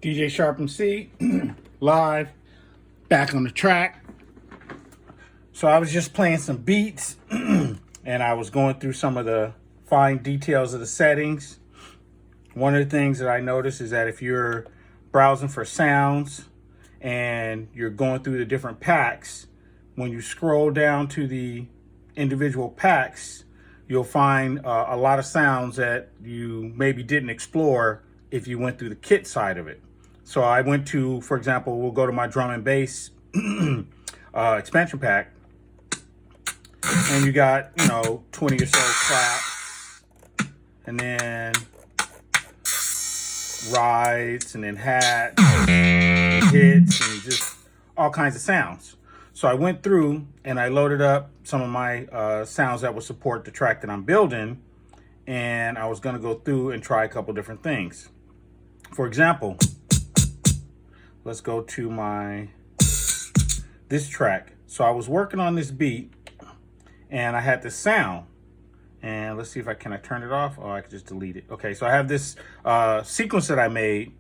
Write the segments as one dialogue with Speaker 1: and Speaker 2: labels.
Speaker 1: DJ Sharp MC, live, back on the track. So I was just playing some beats and I was going through some of the fine details of the settings. One of the things that I noticed is that if you're browsing for sounds and you're going through the different packs, when you scroll down to the individual packs, you'll find a lot of sounds that you maybe didn't explore if you went through the kit side of it. So I went to, for example, we'll go to my drum and bass expansion pack, and you got, 20 or so claps, and then rides, and then hats, and hits, and just all kinds of sounds. So I went through and I loaded up some of my sounds that would support the track that I'm building, and I was gonna go through and try a couple different things. For example, let's go to this track. So I was working on this beat and I had this sound, and let's see if I turn it off. Oh, I could just delete it. Okay, so I have this sequence that I made.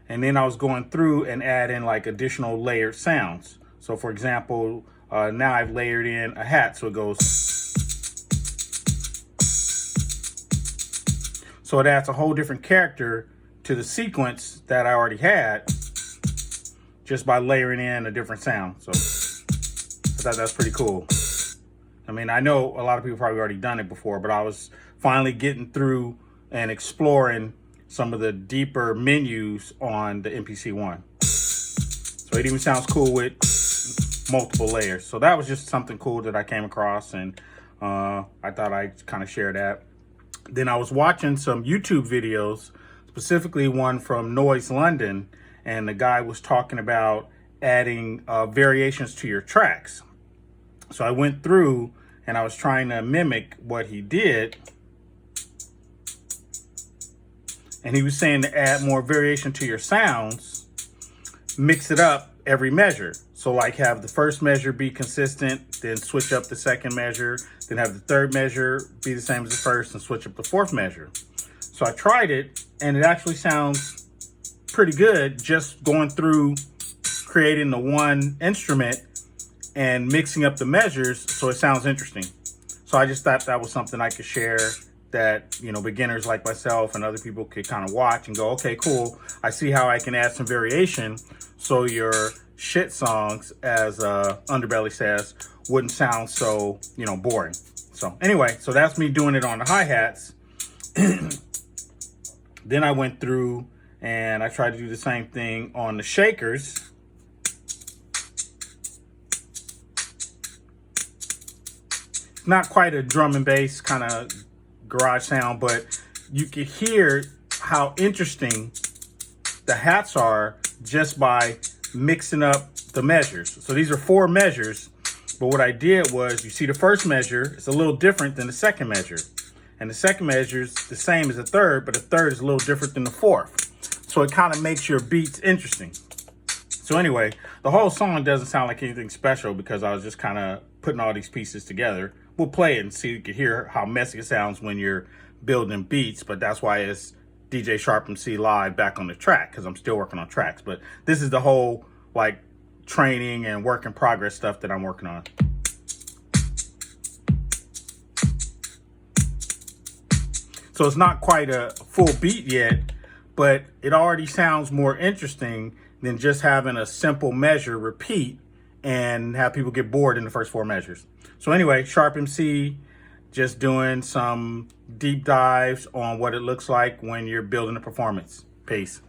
Speaker 1: And then I was going through and adding like additional layered sounds. So for example, now I've layered in a hat. So it goes. So it adds a whole different character to the sequence that I already had just by layering in a different sound. So I thought that's pretty cool. I mean, I know a lot of people probably already done it before, but I was finally getting through and exploring some of the deeper menus on the MPC One. So it even sounds cool with multiple layers. So that was just something cool that I came across, and I thought I'd kind of share that. Then I was watching some YouTube videos, specifically one from Noise London, and the guy was talking about adding variations to your tracks. So I went through and I was trying to mimic what he did. And he was saying to add more variation to your sounds, mix it up every measure. So like have the first measure be consistent, then switch up the second measure, then have the third measure be the same as the first, and switch up the fourth measure. So I tried it, and it actually sounds pretty good just going through creating the one instrument and mixing up the measures so it sounds interesting. So I just thought that was something I could share that, beginners like myself and other people could kind of watch and go, okay, cool. I see how I can add some variation so your shit songs, as Underbelly says, wouldn't sound so, boring. So anyway, so that's me doing it on the hi-hats. Then I went through and I tried to do the same thing on the shakers. Not quite a drum and bass kind of garage sound, but you could hear how interesting the hats are just by mixing up the measures. So these are 4 measures, but what I did was, you see the first measure, it's a little different than the second measure. And the second measure is the same as the third, but the third is a little different than the fourth. So it kind of makes your beats interesting. So anyway, the whole song doesn't sound like anything special because I was just kind of putting all these pieces together. We'll play it and see, you can hear how messy it sounds when you're building beats, but that's why it's DJ Sharp MC live, back on the track, because I'm still working on tracks. But this is the whole like training and work in progress stuff that I'm working on. So it's not quite a full beat yet, but it already sounds more interesting than just having a simple measure repeat and have people get bored in the first 4 measures. So anyway, Sharp MC, just doing some deep dives on what it looks like when you're building a performance. Peace.